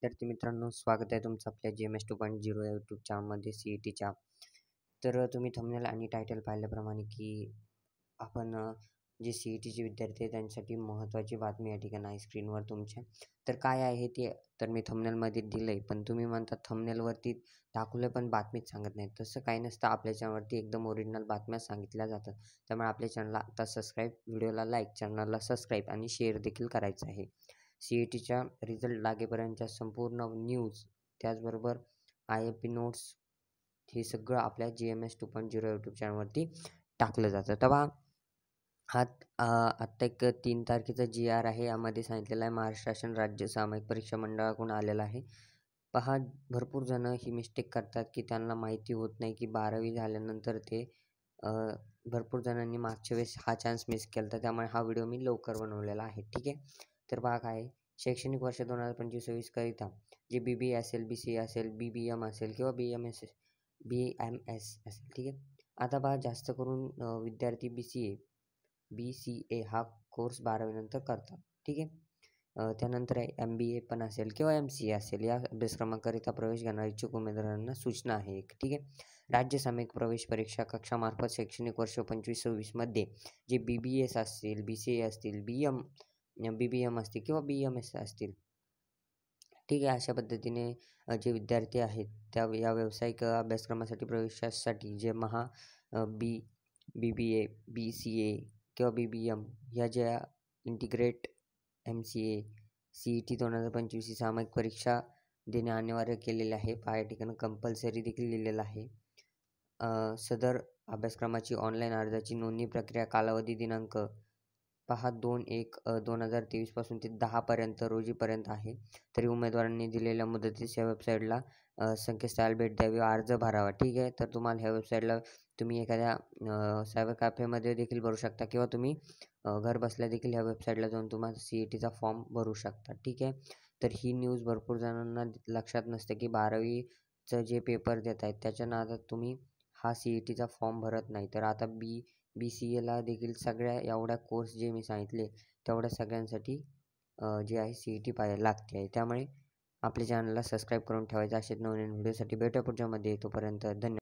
विद्यार्थी मित्रांनो, स्वागत आहे तुमचं आपल्या GMS 2.0 या यूट्यूब चॅनलमध्ये CETच्या. तुम्ही थंबनेल आणि टायटल पाहिल्याप्रमाणे की आपण जे CETचे विद्यार्थी आहेत त्यांच्यासाठी महत्त्वाची बातमी या ठिकाणी आहे स्क्रीनवर तुमच्या. तर काय आहे ते तर मी थंबनेलमध्ये दिलं आहे, पण तुम्ही म्हणता थंबनेलवरती दाखवलं पण बातमीच सांगत नाही. तसं काही नसतं, आपल्या चॅनलवरती एकदम ओरिजिनल बातम्या सांगितल्या जातात. त्यामुळे आपल्या चॅनलला आता सबस्क्राईब, व्हिडिओला लाईक, चॅनलला सबस्क्राईब आणि शेअर देखील करायचं आहे. CETच्या रिझल्ट लागेपर्यंतच्या संपूर्ण न्यूज, त्याचबरोबर IFP नोट्स हे सगळं आपल्या GMS 2.0 यूट्यूब चॅनलवरती टाकलं जातं. तेव्हा आत्ता एक 3 तारखेचा GR आहे. यामध्ये सांगितलेलं आहे महाराष्ट्र शासन राज्य सामायिक परीक्षा मंडळाकडून आलेला आहे. पहा, भरपूर जणं ही मिस्टेक करतात की त्यांना माहिती होत नाही की 12वी झाल्यानंतर ते भरपूर जणांनी मागच्या वेळेस हा चान्स मिस केला होता. त्यामुळे हा व्हिडिओ मी लवकर बनवलेला आहे. ठीक आहे. तर पहा काय आहे, शैक्षणिक वर्ष 2025-26 करिता जे BBA असेल, BCA असेल, BBM असेल किंवा BMS असेल. ठीक आहे. आता पहा, जास्त करून विद्यार्थी BCA हा कोर्स 12वी नंतर करतात. ठीक आहे. त्यानंतर MBA पण असेल किंवा MCA असेल, या अभ्यासक्रमाकरिता प्रवेश घेणाऱ्या इच्छुक उमेदवारांना सूचना आहे एक. ठीक आहे. राज्य सामायिक प्रवेश परीक्षा कक्षामार्फत शैक्षणिक वर्ष 25-26 मध्ये जे BBS असतील, BCA असतील, BBM असतील किंवा BMS असतील. ठीक आहे. अशा पद्धतीने जे विद्यार्थी आहेत त्या या व्यावसायिक अभ्यासक्रमासाठी प्रवेशासाठी जे BBA, BCA किंवा BBM या ज्या इंटिग्रेट MCA, CET 2025 ही सामायिक परीक्षा देणे अनिवार्य केलेले आहे. पहा, या ठिकाणी कंपल्सरी देखील लिहिलेलं आहे. सदर अभ्यासक्रमाची ऑनलाईन अर्जाची नोंदणी प्रक्रिया कालावधी दिनांक पहा 2/1/2023 पासून ते 10 रोजीपर्यंत आहे. तरी उमेदवारांनी दिलेल्या मुदतीस या वेबसाईटला संकेतस्थळाला भेट द्यावी, अर्ज भरावा. ठीक आहे. तर तुम्हाला ह्या वेबसाईटला तुम्ही एखाद्या सायबर कॅफेमध्ये देखील भरू शकता किंवा तुम्ही घर बसल्या देखील ह्या वेबसाईटला जाऊन तुम्हाला CETचा फॉर्म भरू शकता. ठीक आहे. तर ही न्यूज भरपूर जणांना लक्षात नसते की 12वीचं जे पेपर देत आहेत त्याच्या नादात तुम्ही हा CETचा फॉर्म भरत नाही. तर आता BCAला देखील सगळ्या एवढ्या कोर्स जे मी सांगितले तेवढ्या सगळ्यांसाठी जे आहे CET लागते आहे. त्यामुळे आपल्या चॅनलला सबस्क्राईब करून ठेवायचं. असेच नवीन व्हिडिओसाठी भेटूया पुढच्यामध्ये. तोपर्यंत धन्यवाद.